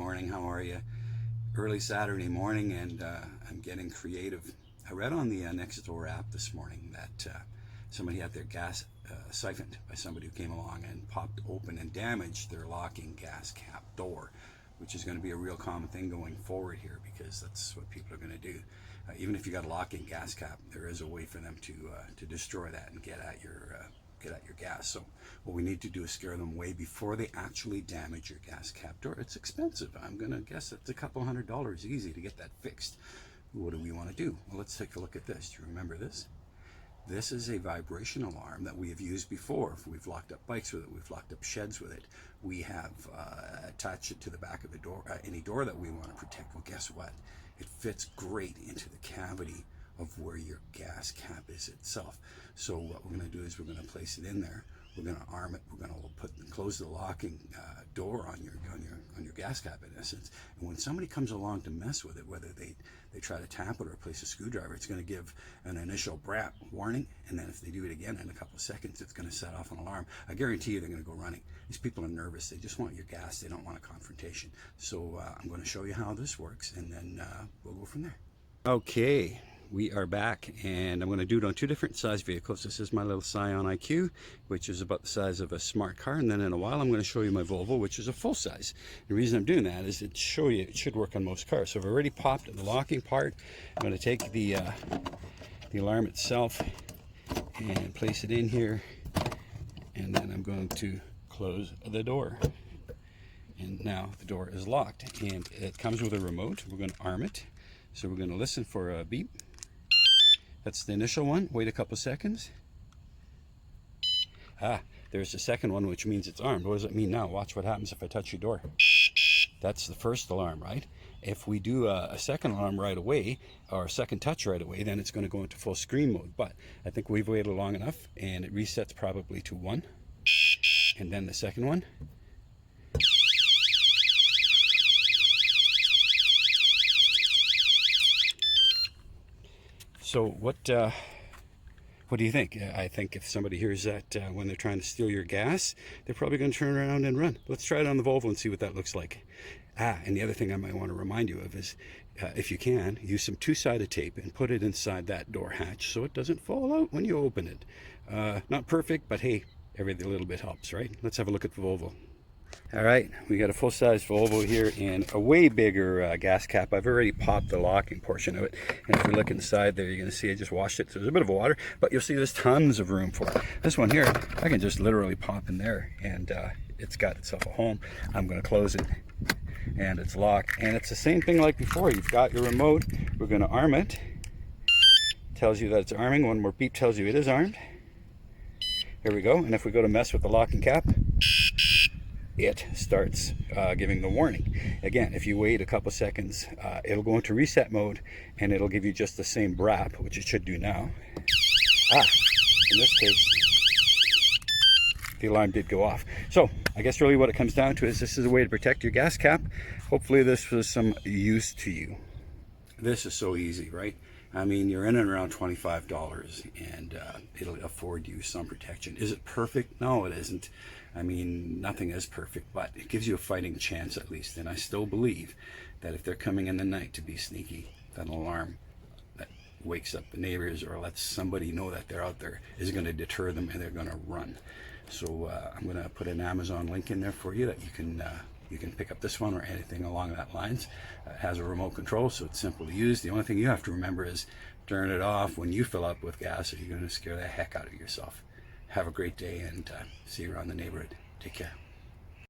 morning. How are you? Early Saturday morning, and I'm getting creative. I read on the Nextdoor app this morning that somebody had their gas siphoned by somebody who came along and popped open and damaged their locking gas cap door, which is going to be a real common thing going forward here, because that's what people are going to do. Even if you got a locking gas cap, there is a way for them to destroy that and get at your gas. So what we need to do is scare them away before they actually damage your gas cap door. It's expensive. I'm gonna guess it's a couple $100 easy to get that fixed. What do we want to do? Well, let's take a look at this. Do you remember this? This is a vibration alarm that we have used before. We've locked up bikes with it. We've locked up sheds with it. We have attached it to the back of the door, any door that we want to protect. Well, guess what? It fits great into the cavity of where your gas cap is itself. So what we're going to do is we're going to place it in there. We're going to arm it. We're going to close the locking door on your gas cap, in essence. And when somebody comes along to mess with it, whether they try to tap it or place a screwdriver, it's going to give an initial BRAP warning, and then if they do it again in a couple of seconds, it's going to set off an alarm. I guarantee you they're going to go running. These people are nervous. They just want your gas. They don't want a confrontation. So I'm going to show you how this works, and then we'll go from there. Okay. We are back, and I'm going to do it on two different size vehicles. This is my little Scion IQ, which is about the size of a smart car, and then in a while I'm going to show you my Volvo, which is a full size. The reason I'm doing that is to show you it should work on most cars. So I've already popped the locking part. I'm going to take the alarm itself and place it in here, and then I'm going to close the door. And now the door is locked, and it comes with a remote. We're going to arm it. So we're going to listen for a beep. That's the initial one. Wait a couple seconds. There's the second one, which means it's armed. What does it mean now? Watch what happens if I touch your door. That's the first alarm, right? If we do a second alarm right away, or a second touch right away, then it's going to go into full screen mode. But I think we've waited long enough, and it resets probably to 1. And then the second one. So what do you think? I think if somebody hears that when they're trying to steal your gas, they're probably going to turn around and run. Let's try it on the Volvo and see what that looks like. And the other thing I might want to remind you of is, if you can, use some two-sided tape and put it inside that door hatch so it doesn't fall out when you open it. Not perfect, but hey, every little bit helps, right? Let's have a look at the Volvo. All right, we got a full-size Volvo here and a way bigger gas cap. I've already popped the locking portion of it, and if we look inside there, you're going to see I just washed it, so there's a bit of water, but you'll see there's tons of room for it. This one here, I can just literally pop in there, and it's got itself a home. I'm going to close it, and it's locked, and it's the same thing like before. You've got your remote. We're going to arm it. Tells you that it's arming. One more beep tells you it is armed. Here we go, and if we go to mess with the locking cap, it starts giving the warning. Again, if you wait a couple seconds, it'll go into reset mode, and it'll give you just the same BRAP, which it should do now. In this case, the alarm did go off. So I guess really what it comes down to is this is a way to protect your gas cap. Hopefully this was some use to you. This is so easy, right? I mean, you're in and around $25, and it'll afford you some protection. Is it perfect? No, it isn't. I mean, nothing is perfect, but it gives you a fighting chance at least. And I still believe that if they're coming in the night to be sneaky, that alarm that wakes up the neighbors or lets somebody know that they're out there is going to deter them, and they're going to run. So I'm going to put an Amazon link in there for you that you can pick up this one or anything along that lines. It has a remote control, so it's simple to use. The only thing you have to remember is turn it off when you fill up with gas, or you're going to scare the heck out of yourself. Have a great day, and see you around the neighborhood. Take care.